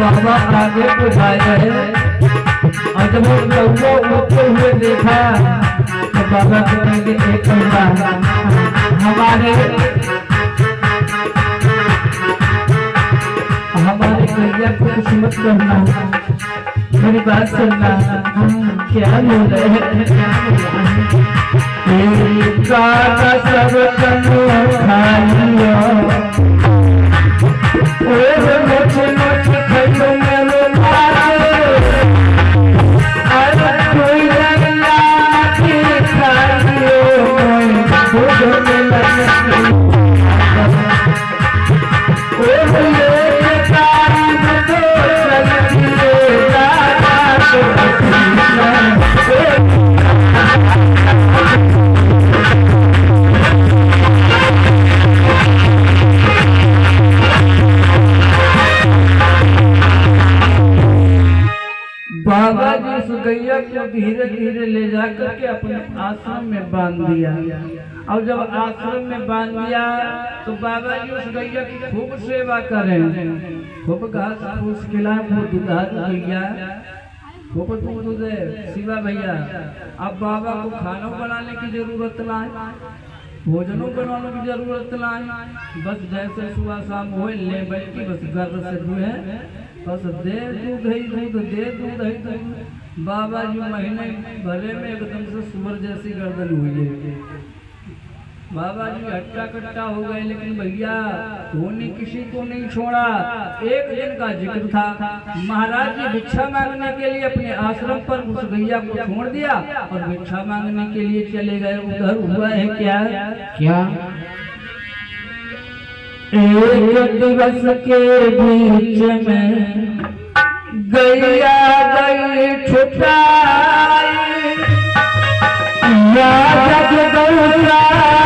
बाबा आगे बुझाए और जब वो कौवा उड़ते हुए देखा तो बाबा कहेंगे एक कौवा हमारे गैया को कुछ मत करना, मेरी बात सुनना। क्या बोल रहे हैं? सब कनो खा लिया मुझे मुझे खैलो मेरे मारे अरे कोई गैया के खा लियो खुद में लगे बाबा जी उस गैया को धीरे धीरे ले जाकर के अपने आश्रम में बांध दिया और जब आश्रम में बांध दिया तो बाबा जी उस गैया की खूब सेवा करें, खूब घास फूस खिलाएं, वो दुधारू गैया खूब दूध दे। शिवा भैया अब बाबा को खाना बनाने की जरूरत ना है, भोजनों बनाने की जरूरत ना है, बस जैसे सुबह शाम हो ले बैठ के बस घर से दुहे बस दे दूध ही दूध दे दूध ही दूध। बाबा जी महीने भले में एकदम से सुअर जैसी गर्दन हुई है। बाबा जी हट्टा कट्टा हो गए लेकिन भैया उन्होंने किसी को नहीं छोड़ा। एक दिन का जिक्र था, महाराज जी भिक्षा मांगने के लिए अपने आश्रम पर उस गैया को छोड़ दिया और भिक्षा मांगने के लिए चले गए। उधर हुआ है क्या क्या एक दिवस के बीच में गैया गई छुटाई जग गौराजन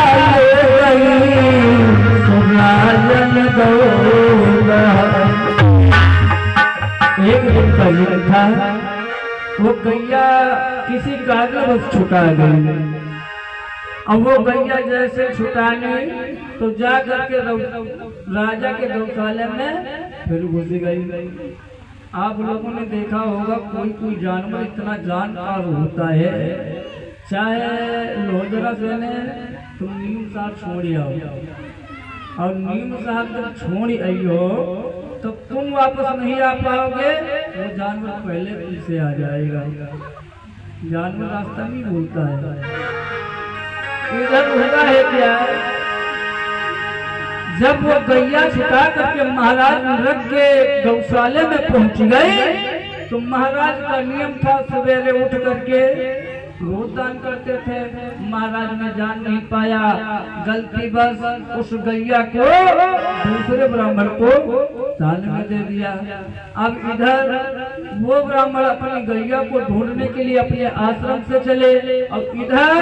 गौरा। एक दिन का दिन था, वो गैया किसी कारणवश छुटा गई। अब वो गैया जैसे छुटाने तो जा करके राजा के गौशाला में फिर घुस गई। आप लोगों ने देखा होगा कोई कोई जानवर इतना जानकार होता है, चाहे लोहजरा से ने तुम नीम साहब छोड़ आओ और नीम साहब जब छोड़ आई हो तो तुम वापस नहीं आ पाओगे, वो जानवर पहले पीछे आ जाएगा। जानवर रास्ता नहीं भूलता है। इधर होता है क्या, जब वो गैया छुटा करके महाराज रख के गौशाले में पहुंच गए तो महाराज का नियम था सवेरे उठ करके रोज दान करते थे। महाराज ने जान नहीं पाया, गलती बस उस गैया को दूसरे ब्राह्मण को दान में दे दिया। अब इधर वो ब्राह्मण अपनी गैया को ढूंढने के लिए अपने आश्रम से चले और इधर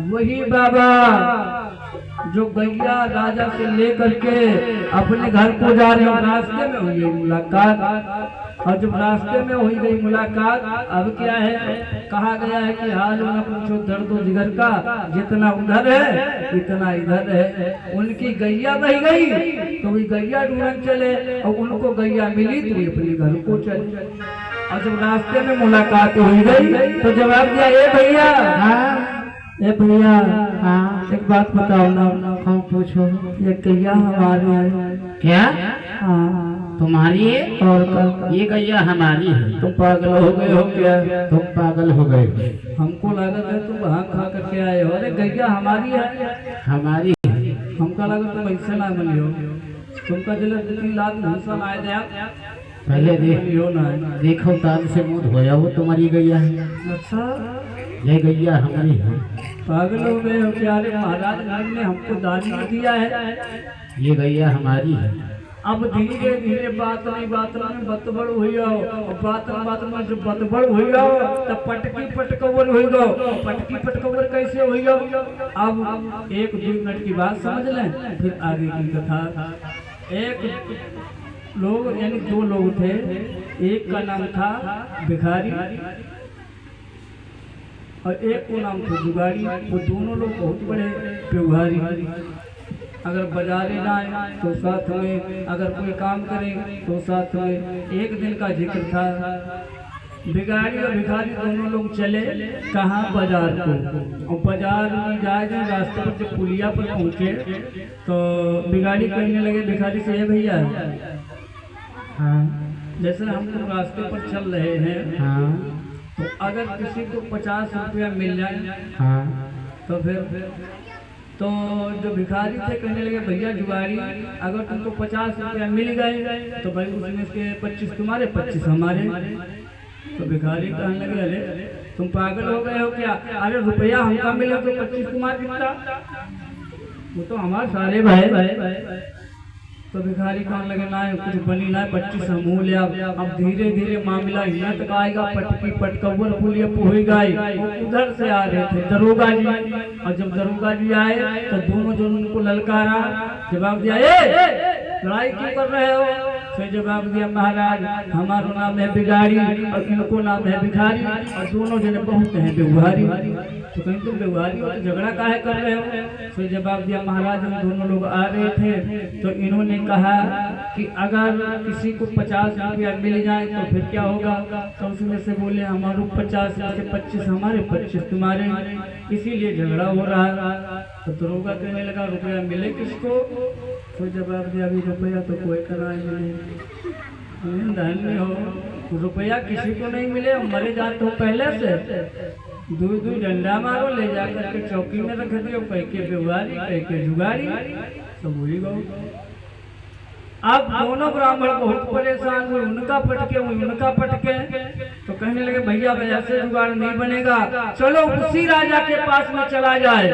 वही बाबा जो गैया राजा से लेकर के अपने घर को जा रहे हैं, रास्ते में हुई मुलाकात। और जब रास्ते में हुई गई मुलाकात, अब क्या है, कहा गया है कि हाल न पूछो दर्दो जिगर का, जितना उधर है इतना इधर है। उनकी गैया बह गई तो वही गैया ढूंढने चले और उनको गैया मिली तो वे अपने घर को चले। और जब रास्ते में मुलाकात हुई गई तो जवाब दिया, ए भैया ए भैया हाँ एक बात बताओ ना। हाँ पूछो। ये गैया हमारी है। क्या? हाँ तुम्हारी है? और ये गैया हमारी है। तुम पागल हो गए हो क्या? तुम पागल हो गए, हमको लगा था तुम वहाँ खा करके आए हो। अरे गैया हमारी है। हमारी है। हमका लगा तुम ऐसे ना मिली हो, तुमका जिला 3 लाख भूषण आए थे। पहले देखो ताल से मुँह धोया हो, तुम्हारी गैया है। अच्छा ये गैया हमारी है। पागल हो गए हो क्या? अरे महाराज ने हमको दान दिया है, ये गैया हमारी है। अब धीरे धीरे बात नहीं बतबड़ हुई हो, बात में जो बतबड़ हुई हो तब पटकी पटकवर हुई गो। पटकी पटकवर कैसे हुई हो? अब 1-2 मिनट की बात समझ लें फिर आगे की कथा। एक लोग यानी 2 लोग थे, एक का नाम था भिखारी और एक को नाम था जुगाड़ी। वो दोनों लोग बहुत बड़े व्यवहारी। अगर बाजारे जाए तो साथ में, अगर कोई काम करे तो साथ में। एक दिन का जिक्र था, भिखारी और भिखारी दोनों लोग चले कहाँ, बाजार को। और बाजार में जाए जब रास्ते पर जब पुलिया पर पहुँचे तो भिखारी कहने लगे भिखारी से, भैया हाँ जैसे हम लोग रास्ते पर चल रहे हैं, हाँ तो अगर किसी को 50 रुपया मिल जाए हाँ तो फिर तो जो भिखारी थे कहने लगे, भैया जुगाड़ी, अगर तुमको 50 रुपया मिल गए तो भाई उसमें से 25 तुम्हारे 25 हमारे। तो भिखारी कहने लगे, अरे तुम पागल हो गए हो क्या? अरे रुपया हमका मिला तो 25 तुम्हारे कितना, वो तो हमारे सारे भाई। तो भिखारी कहने लगे, ना कुछ बनी ना 25 समूह ले। अब धीरे धीरे मामला यहाँ तक आएगा, पटकी पटकवर पुलिया पोही गई। उधर से आ रहे थे दरोगा जी, और जब दरोगा जी आए तो दोनों जो उनको ललकारा, जवाब दिया, लड़ाई क्यों कर रहे हो? फिर जवाब दिया, महाराज हमारा नाम है बिगाड़ी और इनको नाम है भिखारी, और दोनों जने बहुत हैं व्यवहारी। तो कहीं तुम व्यवहारी हो तो झगड़ा काहे कर रहे हो? फिर जवाब दिया, महाराज हम दोनों लोग आ रहे थे तो इन्होंने कहा कि अगर किसी को 50 रुपया मिल जाए तो फिर क्या होगा? तो उसमें से बोले, हमारे 50 में से 25 हमारे 25 तुम्हारे, इसीलिए झगड़ा हो रहा। तो दरोगा कहने लगा, रुपया मिले किसको? तो जवाब दिया, अभी रुपया तो कोई कराए मिले, धन्य हो, रुपया किसी को नहीं मिले, मरे जाते हो पहले से। दूर दूर डंडा मारो, ले जाकर के चौकी में रख दियो, कह के व्यवहारी कह के जुगाड़ी, सब वही गो। अब दोनों ब्राह्मण बहुत परेशान हुए, उनका पटके। तो कहने लगे, भैया ऐसे जुगाड़ नहीं बनेगा, चलो उसी राजा के पास में चला जाए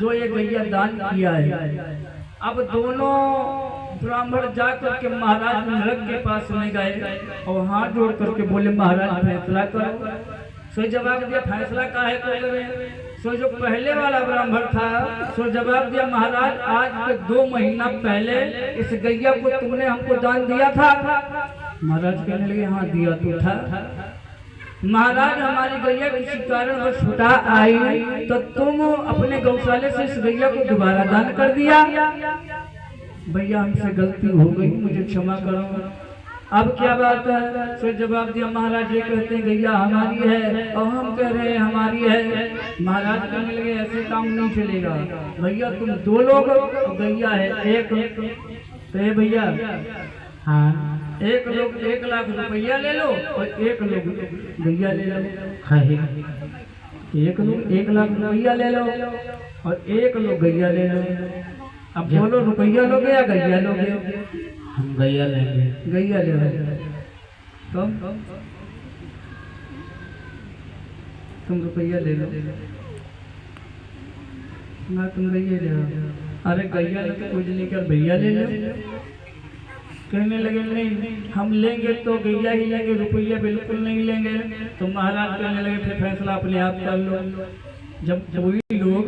जो ये गैया दान किया है। अब दोनों ब्राह्मण जाकर के महाराज नरक के पास में गए और हाथ जोड़ करके बोले, महाराज फैसला करो। सो जवाब दिया, फैसला काहे को करें? सो जो पहले वाला ब्राह्मण था सो जवाब दिया, महाराज आज के 2 महीना पहले इस गैया को तुमने हमको दान दिया था। महाराज कहने लगे, हाँ दिया तो था। महाराज हमारी गैया किसी कारण वो छुटा आई तो तुम अपने गौशाले से इस गैया को दोबारा दान कर दिया। भैया हमसे गलती हो गई, मुझे क्षमा करो। अब क्या बात है? फिर जवाब दिया, महाराज ये कहते हैं गैया हमारी है और हम कह रहे हैं हमारी है। महाराज कहने लगे, ऐसे काम नहीं चलेगा, भैया तुम 2 लोग और गैया है एक। तो ये भैया, हाँ एक लोग 1 लाख रुपया ले लो और 1 लोग गैया ले लो। एक लोग 1 लाख रुपया ले लो और 1 लोग गैया ले लो। अब बोलो, रुपया लोगे या गैया लोगे? हम गैया लेंगे। गैया ले लो। तुम रुपया ले लो ना, तुम गैया ले लो। अरे गैया लेके कुछ नहीं कर, भैया ले लो। कहने लगे, नहीं हम लेंगे तो गैया ही लेंगे, रुपया बिल्कुल नहीं लेंगे। तो महाराज कहने लगे, फिर फैसला अपने आप कर लो। जब कोई लोग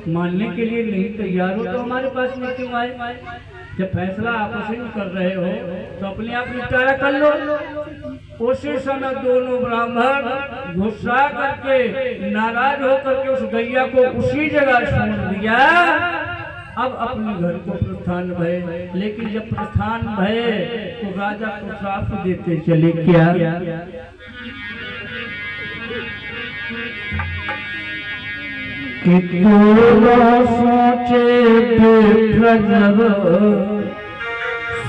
मानने के लिए नहीं तैयार हो तो हमारे पास में क्यों आए? जब फैसला आपस में कर रहे हो तो अपने आप निपटारा कर लो। उसी समय दोनों ब्राह्मण गुस्सा करके, नाराज होकर के उस गैया को उसी जगह छोड़ दिया। अब अपने घर को प्रस्थान भये। लेकिन जब प्रस्थान भये तो राजा को श्राप देते चले, क्या? कि सोचे जब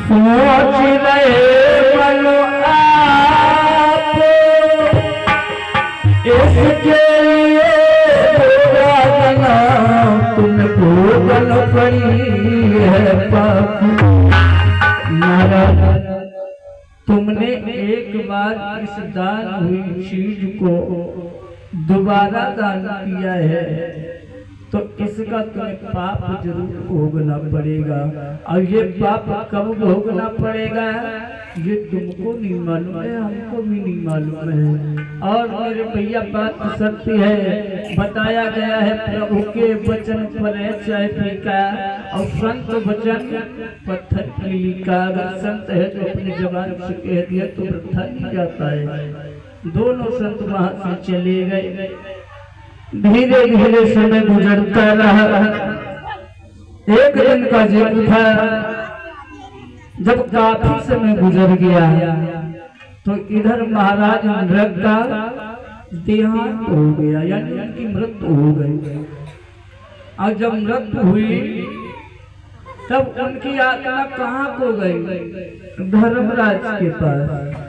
सोच रहे बनो आप, इसके लिए तुम भोगन पड़ी है पाप। महाराज तुमने एक बार इस दान हुई चीज को दोबारा दान किया है तो इसका तुम्हें पाप जरूर भोगना पड़ेगा। और ये पाप कब भोगना पड़ेगा ये तुमको नहीं मालूम है, हमको भी नहीं मालूम है। और मेरे भैया बात सत्य है, बताया गया है प्रभु के वचन पर है चाय फीका और संत वचन पत्थर की लिखा। अगर संत है तो अपनी जबान से कह दिया तो वृथा नहीं जाता है। दोनों संत वहां से चले गए। धीरे धीरे समय गुजरता रहा। एक दिन का जिक्र था, जब काफी समय गुजर गया तो इधर महाराज नृग का देहांत हो गया, यानी उनकी मृत्यु हो गई। और जब मृत्यु हुई तब उनकी आत्मा कहाँ को गई? धर्मराज के पास।